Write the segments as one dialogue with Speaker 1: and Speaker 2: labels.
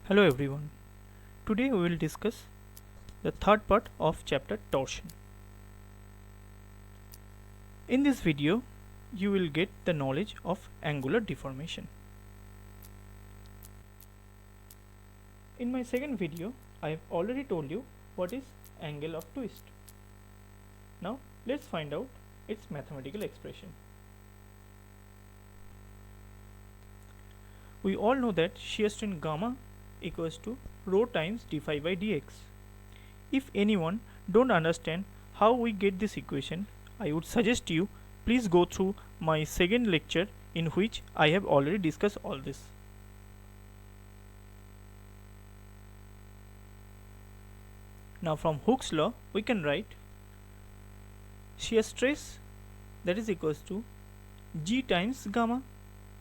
Speaker 1: Hello everyone. Today we will discuss the third part of chapter torsion. In this video, you will get the knowledge of angular deformation. In my second video, I have already told you what is angle of twist. Now let's find out its mathematical expression. We all know that shear strain gamma equals to rho times d phi by dx. If anyone don't understand how we get this equation, I would suggest you please go through my second lecture in which I have already discussed all this. Now from Hooke's law we can write shear stress that is equals to G times gamma,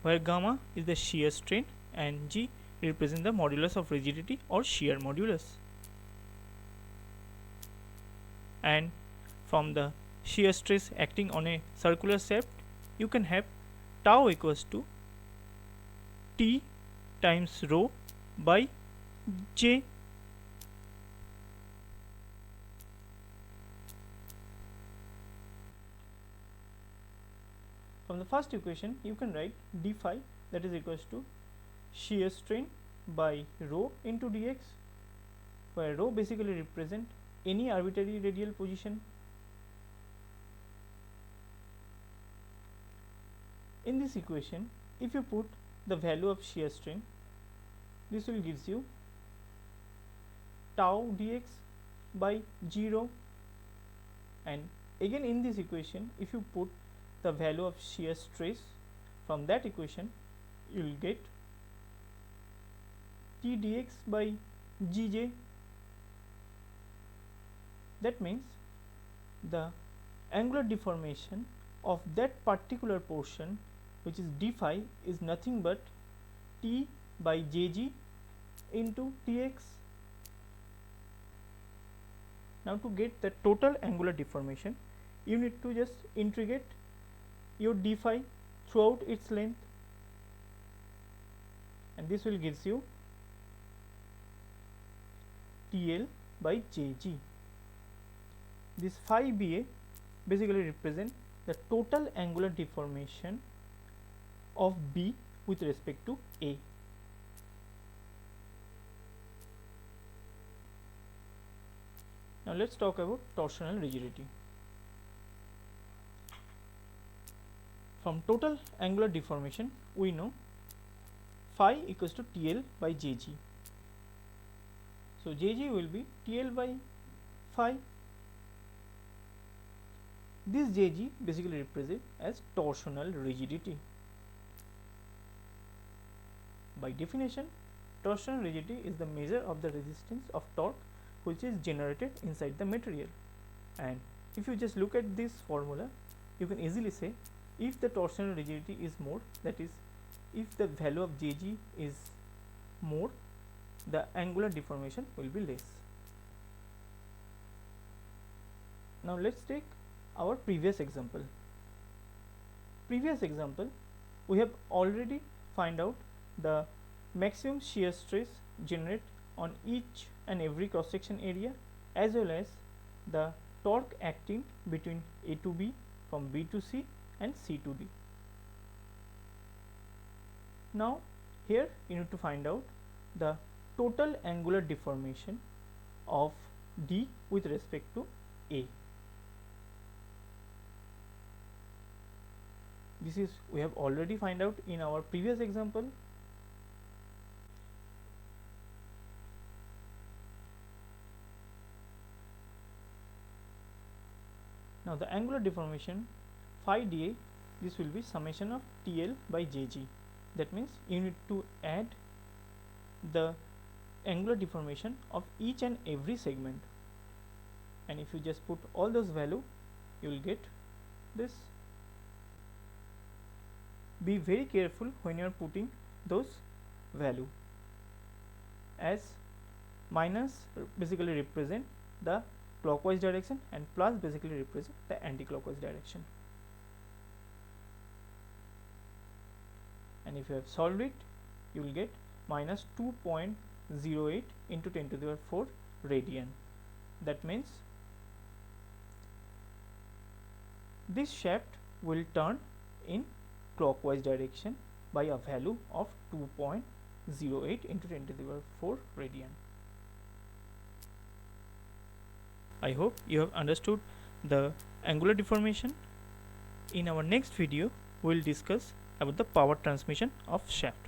Speaker 1: where gamma is the shear strain and G represents the modulus of rigidity or shear modulus. And from the shear stress acting on a circular shaft, you can have tau equals to T times rho by J. From the first equation, you can write d phi that is equals to shear strain by rho into dx, where rho basically represent any arbitrary radial position. In this equation, if you put the value of shear strain, this will gives you tau dx by 0, and again in this equation if you put the value of shear stress, from that equation you will get T dx by Gj. That means the angular deformation of that particular portion, which is d phi, is nothing but T by Jg into Tx. Now to get the total angular deformation, you need to just integrate your d phi throughout its length, and this will gives you TL by Jg. This phi BA basically represent the total angular deformation of B with respect to A. Now let's talk about torsional rigidity. From total angular deformation, we know phi equals to TL by Jg. So Jg will be TL by phi. This Jg basically represents as torsional rigidity. By definition, torsional rigidity is the measure of the resistance of torque which is generated inside the material. And if you just look at this formula, you can easily say if the torsional rigidity is more, that is if the value of Jg is more, the angular deformation will be less. Now let's take our previous example. We have already find out the maximum shear stress generated on each and every cross section area, as well as the torque acting between A to B, from B to C and C to D. Now here you need to find out the total angular deformation of D with respect to A. This is we have already find out in our previous example. Now the angular deformation phi dA, this will be summation of TL by Jg. That means you need to add the angular deformation of each and every segment, and if you just put all those value, you will get this. Be very careful when you are putting those value, as minus basically represent the clockwise direction and plus basically represent the anti-clockwise direction. And if you have solved it, you will get minus 2.0 0.08 into 10 to the power 4 radian. That means this shaft will turn in clockwise direction by a value of 2.08 into 10 to the power 4 radian. I hope you have understood the angular deformation. In our next video, we will discuss about the power transmission of shaft.